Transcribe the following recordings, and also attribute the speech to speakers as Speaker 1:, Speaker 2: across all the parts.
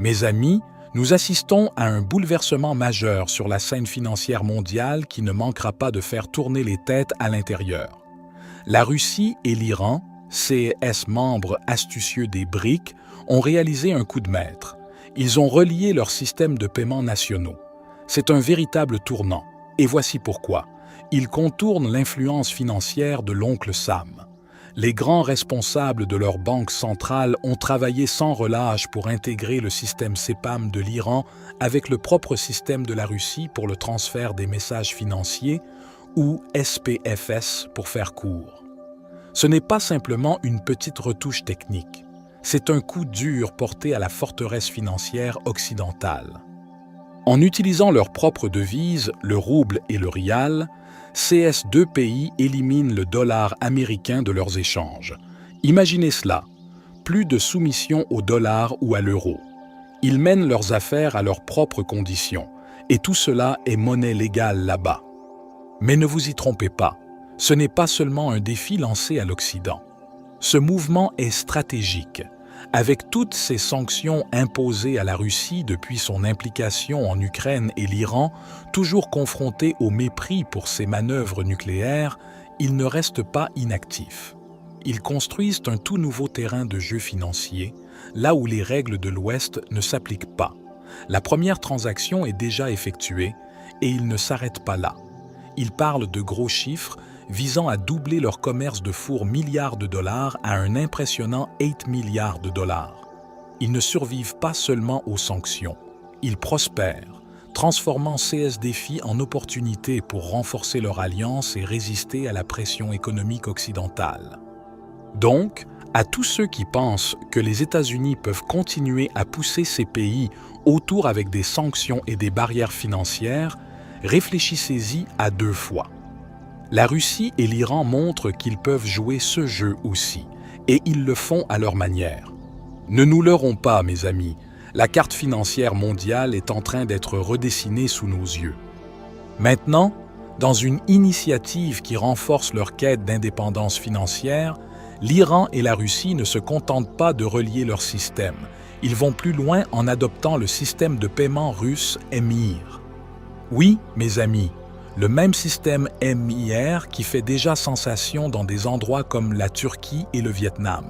Speaker 1: Mes amis, nous assistons à un bouleversement majeur sur la scène financière mondiale qui ne manquera pas de faire tourner les têtes à l'intérieur. La Russie et l'Iran, CIS membres astucieux des BRICS, ont réalisé un coup de maître. Ils ont relié leurs systèmes de paiement nationaux. C'est un véritable tournant, et voici pourquoi. Ils contournent l'influence financière de l'oncle Sam. Les grands responsables de leur banque centrale ont travaillé sans relâche pour intégrer le système CEPAM de l'Iran avec le propre système de la Russie pour le transfert des messages financiers, ou SPFS pour faire court. Ce n'est pas simplement une petite retouche technique. C'est un coup dur porté à la forteresse financière occidentale. En utilisant leurs propres devises, le rouble et le rial, ces deux pays éliminent le dollar américain de leurs échanges. Imaginez cela, plus de soumission au dollar ou à l'euro. Ils mènent leurs affaires à leurs propres conditions, et tout cela est monnaie légale là-bas. Mais ne vous y trompez pas, ce n'est pas seulement un défi lancé à l'Occident. Ce mouvement est stratégique. Avec toutes ces sanctions imposées à la Russie depuis son implication en Ukraine et l'Iran, toujours confrontés au mépris pour ses manœuvres nucléaires, ils ne restent pas inactifs. Ils construisent un tout nouveau terrain de jeu financier, là où les règles de l'Ouest ne s'appliquent pas. La première transaction est déjà effectuée et ils ne s'arrêtent pas là. Ils parlent de gros chiffres visant à doubler leur commerce de four milliards de dollars à un impressionnant 8 milliards de dollars. Ils ne survivent pas seulement aux sanctions, ils prospèrent, transformant ces défis en opportunités pour renforcer leur alliance et résister à la pression économique occidentale. Donc, à tous ceux qui pensent que les États-Unis peuvent continuer à pousser ces pays autour avec des sanctions et des barrières financières, réfléchissez-y à deux fois. La Russie et l'Iran montrent qu'ils peuvent jouer ce jeu aussi, et ils le font à leur manière. Ne nous leurrons pas, mes amis, la carte financière mondiale est en train d'être redessinée sous nos yeux. Maintenant, dans une initiative qui renforce leur quête d'indépendance financière, l'Iran et la Russie ne se contentent pas de relier leurs systèmes. Ils vont plus loin en adoptant le système de paiement russe EMIR. Oui, mes amis, le même système EMIR qui fait déjà sensation dans des endroits comme la Turquie et le Vietnam.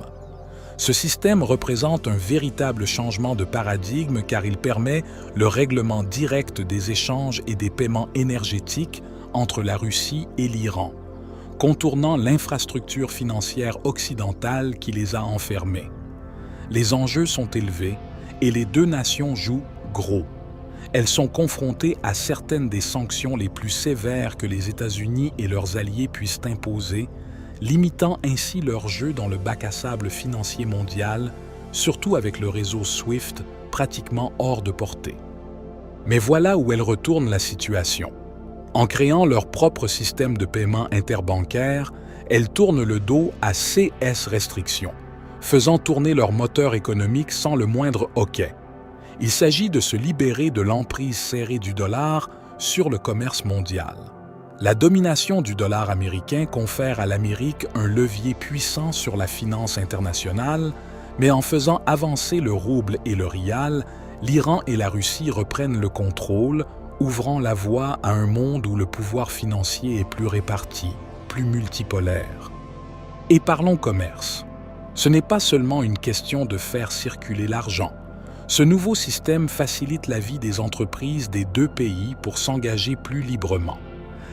Speaker 1: Ce système représente un véritable changement de paradigme car il permet le règlement direct des échanges et des paiements énergétiques entre la Russie et l'Iran, contournant l'infrastructure financière occidentale qui les a enfermés. Les enjeux sont élevés et les deux nations jouent gros. Elles sont confrontées à certaines des sanctions les plus sévères que les États-Unis et leurs alliés puissent imposer, limitant ainsi leur jeu dans le bac à sable financier mondial, surtout avec le réseau SWIFT pratiquement hors de portée. Mais voilà où elles retournent la situation. En créant leur propre système de paiement interbancaire, elles tournent le dos à ces restrictions, faisant tourner leur moteur économique sans le moindre hoquet. Il s'agit de se libérer de l'emprise serrée du dollar sur le commerce mondial. La domination du dollar américain confère à l'Amérique un levier puissant sur la finance internationale, mais en faisant avancer le rouble et le rial, l'Iran et la Russie reprennent le contrôle, ouvrant la voie à un monde où le pouvoir financier est plus réparti, plus multipolaire. Et parlons commerce. Ce n'est pas seulement une question de faire circuler l'argent. Ce nouveau système facilite la vie des entreprises des deux pays pour s'engager plus librement.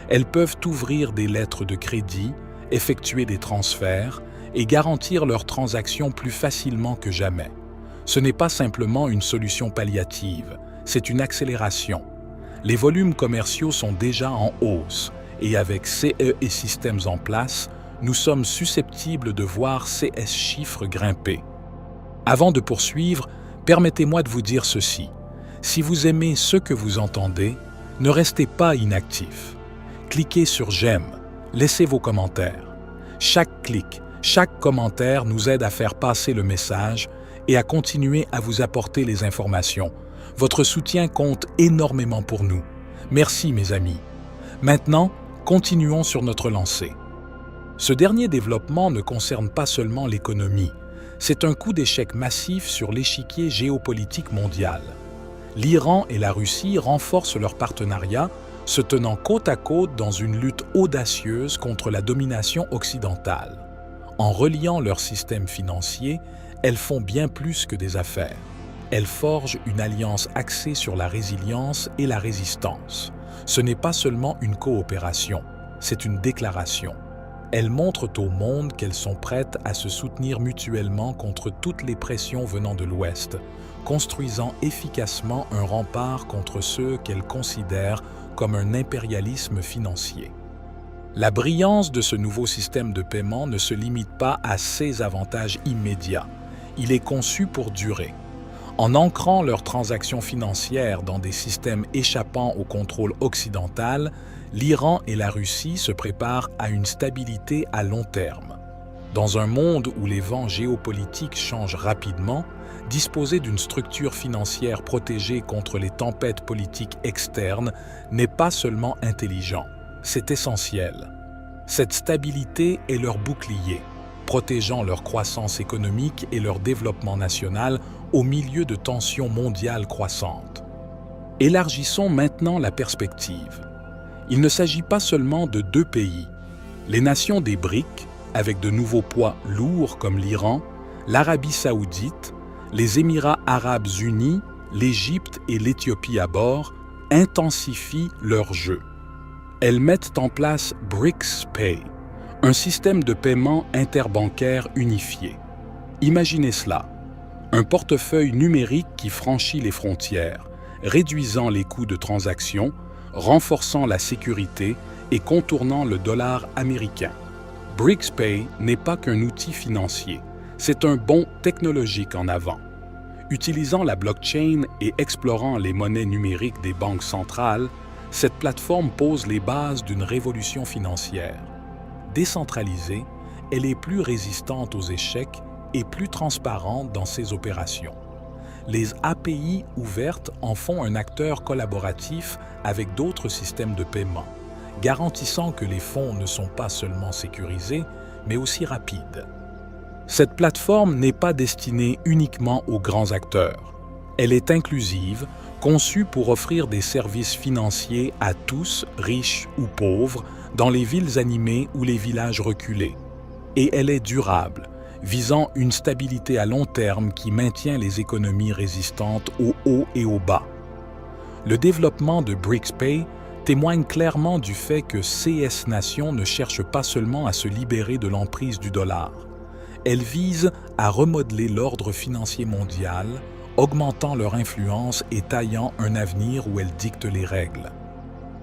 Speaker 1: Elles peuvent ouvrir des lettres de crédit, effectuer des transferts et garantir leurs transactions plus facilement que jamais. Ce n'est pas simplement une solution palliative, c'est une accélération. Les volumes commerciaux sont déjà en hausse et avec CE et systèmes en place, nous sommes susceptibles de voir ces chiffres grimper. Avant de poursuivre, permettez-moi de vous dire ceci. Si vous aimez ce que vous entendez, ne restez pas inactif. Cliquez sur « J'aime », laissez vos commentaires. Chaque clic, chaque commentaire nous aide à faire passer le message et à continuer à vous apporter les informations. Votre soutien compte énormément pour nous. Merci mes amis. Maintenant, continuons sur notre lancée. Ce dernier développement ne concerne pas seulement l'économie. C'est un coup d'échec massif sur l'échiquier géopolitique mondial. L'Iran et la Russie renforcent leur partenariat, se tenant côte à côte dans une lutte audacieuse contre la domination occidentale. En reliant leurs systèmes financiers, elles font bien plus que des affaires. Elles forgent une alliance axée sur la résilience et la résistance. Ce n'est pas seulement une coopération, c'est une déclaration. Elles montrent au monde qu'elles sont prêtes à se soutenir mutuellement contre toutes les pressions venant de l'Ouest, construisant efficacement un rempart contre ceux qu'elles considèrent comme un impérialisme financier. La brillance de ce nouveau système de paiement ne se limite pas à ses avantages immédiats. Il est conçu pour durer. En ancrant leurs transactions financières dans des systèmes échappant au contrôle occidental, l'Iran et la Russie se préparent à une stabilité à long terme. Dans un monde où les vents géopolitiques changent rapidement, disposer d'une structure financière protégée contre les tempêtes politiques externes n'est pas seulement intelligent, c'est essentiel. Cette stabilité est leur bouclier, protégeant leur croissance économique et leur développement national au milieu de tensions mondiales croissantes. Élargissons maintenant la perspective. Il ne s'agit pas seulement de deux pays. Les nations des BRIC, avec de nouveaux poids lourds comme l'Iran, l'Arabie saoudite, les Émirats arabes unis, l'Égypte et l'Éthiopie à bord, intensifient leur jeu. Elles mettent en place BRICS-Pay, un système de paiement interbancaire unifié. Imaginez cela, un portefeuille numérique qui franchit les frontières, réduisant les coûts de transaction, renforçant la sécurité et contournant le dollar américain. BRICS-Pay n'est pas qu'un outil financier, c'est un bond technologique en avant. Utilisant la blockchain et explorant les monnaies numériques des banques centrales, cette plateforme pose les bases d'une révolution financière. Décentralisée, elle est plus résistante aux échecs et plus transparente dans ses opérations. Les API ouvertes en font un acteur collaboratif avec d'autres systèmes de paiement, garantissant que les fonds ne sont pas seulement sécurisés, mais aussi rapides. Cette plateforme n'est pas destinée uniquement aux grands acteurs. Elle est inclusive, conçue pour offrir des services financiers à tous, riches ou pauvres, dans les villes animées ou les villages reculés. Et elle est durable, visant une stabilité à long terme qui maintient les économies résistantes au haut et au bas. Le développement de BRICS-Pay témoigne clairement du fait que CS Nations ne cherchent pas seulement à se libérer de l'emprise du dollar. Elles visent à remodeler l'ordre financier mondial, augmentant leur influence et taillant un avenir où elles dictent les règles.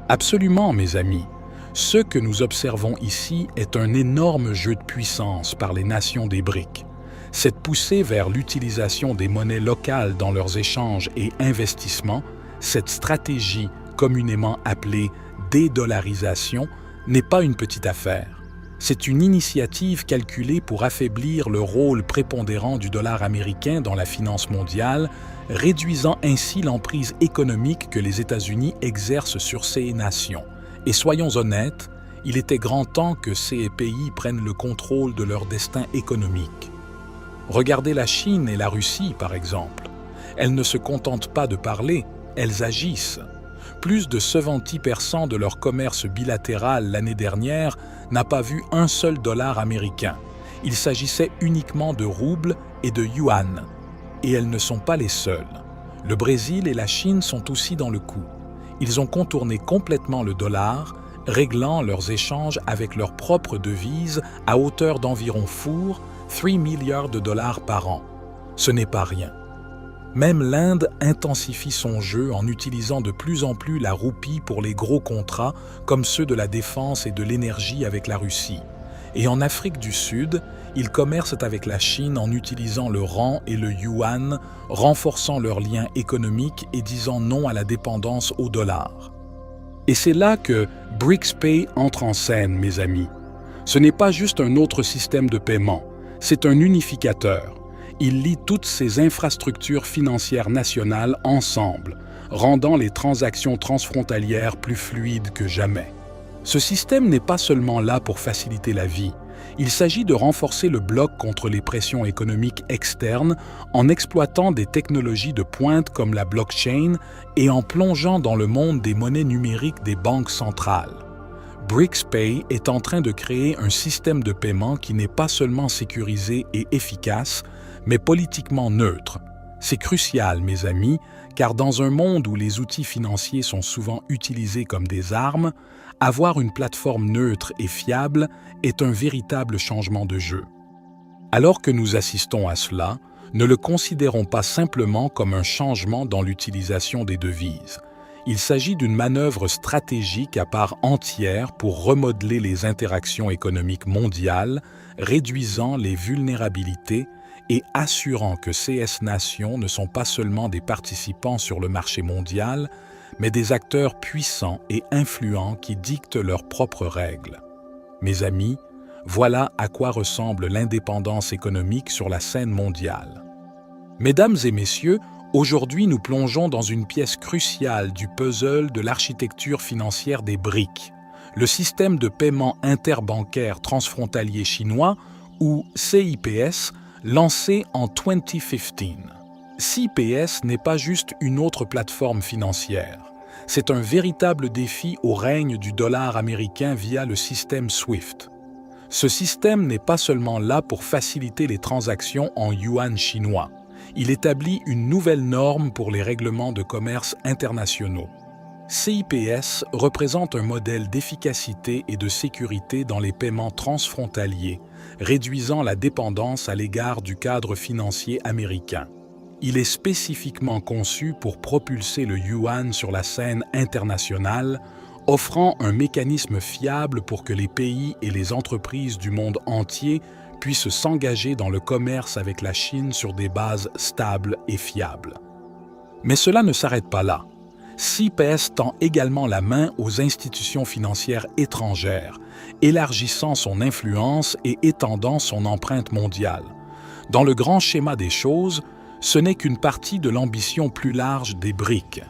Speaker 1: Absolument, mes amis. Ce que nous observons ici est un énorme jeu de puissance par les nations des BRIC. Cette poussée vers l'utilisation des monnaies locales dans leurs échanges et investissements, cette stratégie communément appelée dédollarisation, n'est pas une petite affaire. C'est une initiative calculée pour affaiblir le rôle prépondérant du dollar américain dans la finance mondiale, réduisant ainsi l'emprise économique que les États-Unis exercent sur ces nations. Et soyons honnêtes, il était grand temps que ces pays prennent le contrôle de leur destin économique. Regardez la Chine et la Russie, par exemple. Elles ne se contentent pas de parler, elles agissent. Plus de 70% de leur commerce bilatéral l'année dernière n'a pas vu un seul dollar américain. Il s'agissait uniquement de roubles et de yuan. Et elles ne sont pas les seules. Le Brésil et la Chine sont aussi dans le coup. Ils ont contourné complètement le dollar, réglant leurs échanges avec leur propre devise à hauteur d'environ 3 milliards de dollars par an. Ce n'est pas rien. Même l'Inde intensifie son jeu en utilisant de plus en plus la roupie pour les gros contrats comme ceux de la défense et de l'énergie avec la Russie. Et en Afrique du Sud, ils commercent avec la Chine en utilisant le rand et le yuan, renforçant leurs liens économiques et disant non à la dépendance au dollar. Et c'est là que BRICS-Pay entre en scène, mes amis. Ce n'est pas juste un autre système de paiement, c'est un unificateur. Il lie toutes ces infrastructures financières nationales ensemble, rendant les transactions transfrontalières plus fluides que jamais. Ce système n'est pas seulement là pour faciliter la vie, Il s'agit de renforcer le bloc contre les pressions économiques externes en exploitant des technologies de pointe comme la blockchain et en plongeant dans le monde des monnaies numériques des banques centrales. BRICS-Pay est en train de créer un système de paiement qui n'est pas seulement sécurisé et efficace, mais politiquement neutre. C'est crucial, mes amis, car dans un monde où les outils financiers sont souvent utilisés comme des armes, avoir une plateforme neutre et fiable est un véritable changement de jeu. Alors que nous assistons à cela, ne le considérons pas simplement comme un changement dans l'utilisation des devises. Il s'agit d'une manœuvre stratégique à part entière pour remodeler les interactions économiques mondiales, réduisant les vulnérabilités et assurant que ces nations ne sont pas seulement des participants sur le marché mondial, mais des acteurs puissants et influents qui dictent leurs propres règles. Mes amis, voilà à quoi ressemble l'indépendance économique sur la scène mondiale. Mesdames et messieurs, aujourd'hui nous plongeons dans une pièce cruciale du puzzle de l'architecture financière des BRICS, le système de paiement interbancaire transfrontalier chinois, ou CIPS, lancé en 2015. CIPS n'est pas juste une autre plateforme financière. C'est un véritable défi au règne du dollar américain via le système SWIFT. Ce système n'est pas seulement là pour faciliter les transactions en yuan chinois. Il établit une nouvelle norme pour les règlements de commerce internationaux. CIPS représente un modèle d'efficacité et de sécurité dans les paiements transfrontaliers, réduisant la dépendance à l'égard du cadre financier américain. Il est spécifiquement conçu pour propulser le yuan sur la scène internationale, offrant un mécanisme fiable pour que les pays et les entreprises du monde entier puissent s'engager dans le commerce avec la Chine sur des bases stables et fiables. Mais cela ne s'arrête pas là. CIPS tend également la main aux institutions financières étrangères, élargissant son influence et étendant son empreinte mondiale. Dans le grand schéma des choses, ce n'est qu'une partie de l'ambition plus large des BRICS.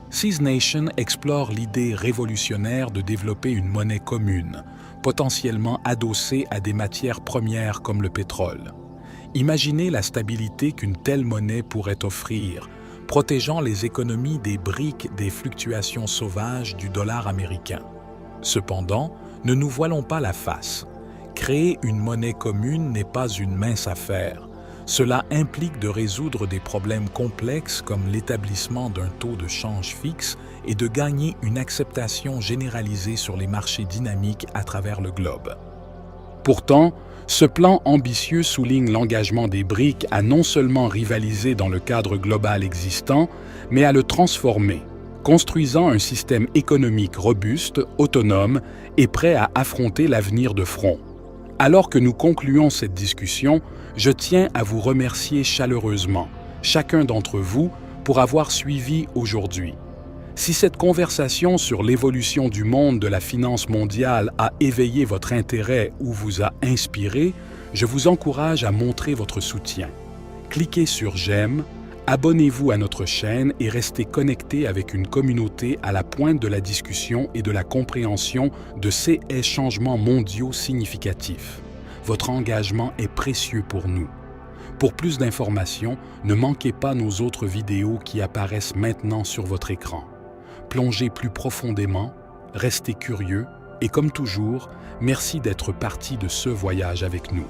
Speaker 1: Six Nations explore l'idée révolutionnaire de développer une monnaie commune, potentiellement adossée à des matières premières comme le pétrole. Imaginez la stabilité qu'une telle monnaie pourrait offrir, protégeant les économies des BRICS des fluctuations sauvages du dollar américain. Cependant, ne nous voilons pas la face. Créer une monnaie commune n'est pas une mince affaire. Cela implique de résoudre des problèmes complexes comme l'établissement d'un taux de change fixe et de gagner une acceptation généralisée sur les marchés dynamiques à travers le globe. Pourtant, ce plan ambitieux souligne l'engagement des BRICS à non seulement rivaliser dans le cadre global existant, mais à le transformer, construisant un système économique robuste, autonome et prêt à affronter l'avenir de front. Alors que nous concluons cette discussion, je tiens à vous remercier chaleureusement, chacun d'entre vous, pour avoir suivi aujourd'hui. Si cette conversation sur l'évolution du monde de la finance mondiale a éveillé votre intérêt ou vous a inspiré, je vous encourage à montrer votre soutien. Cliquez sur « J'aime », abonnez-vous à notre chaîne et restez connectés avec une communauté à la pointe de la discussion et de la compréhension de ces changements mondiaux significatifs. Votre engagement est précieux pour nous. Pour plus d'informations, ne manquez pas nos autres vidéos qui apparaissent maintenant sur votre écran. Plongez plus profondément, restez curieux et comme toujours, merci d'être parti de ce voyage avec nous.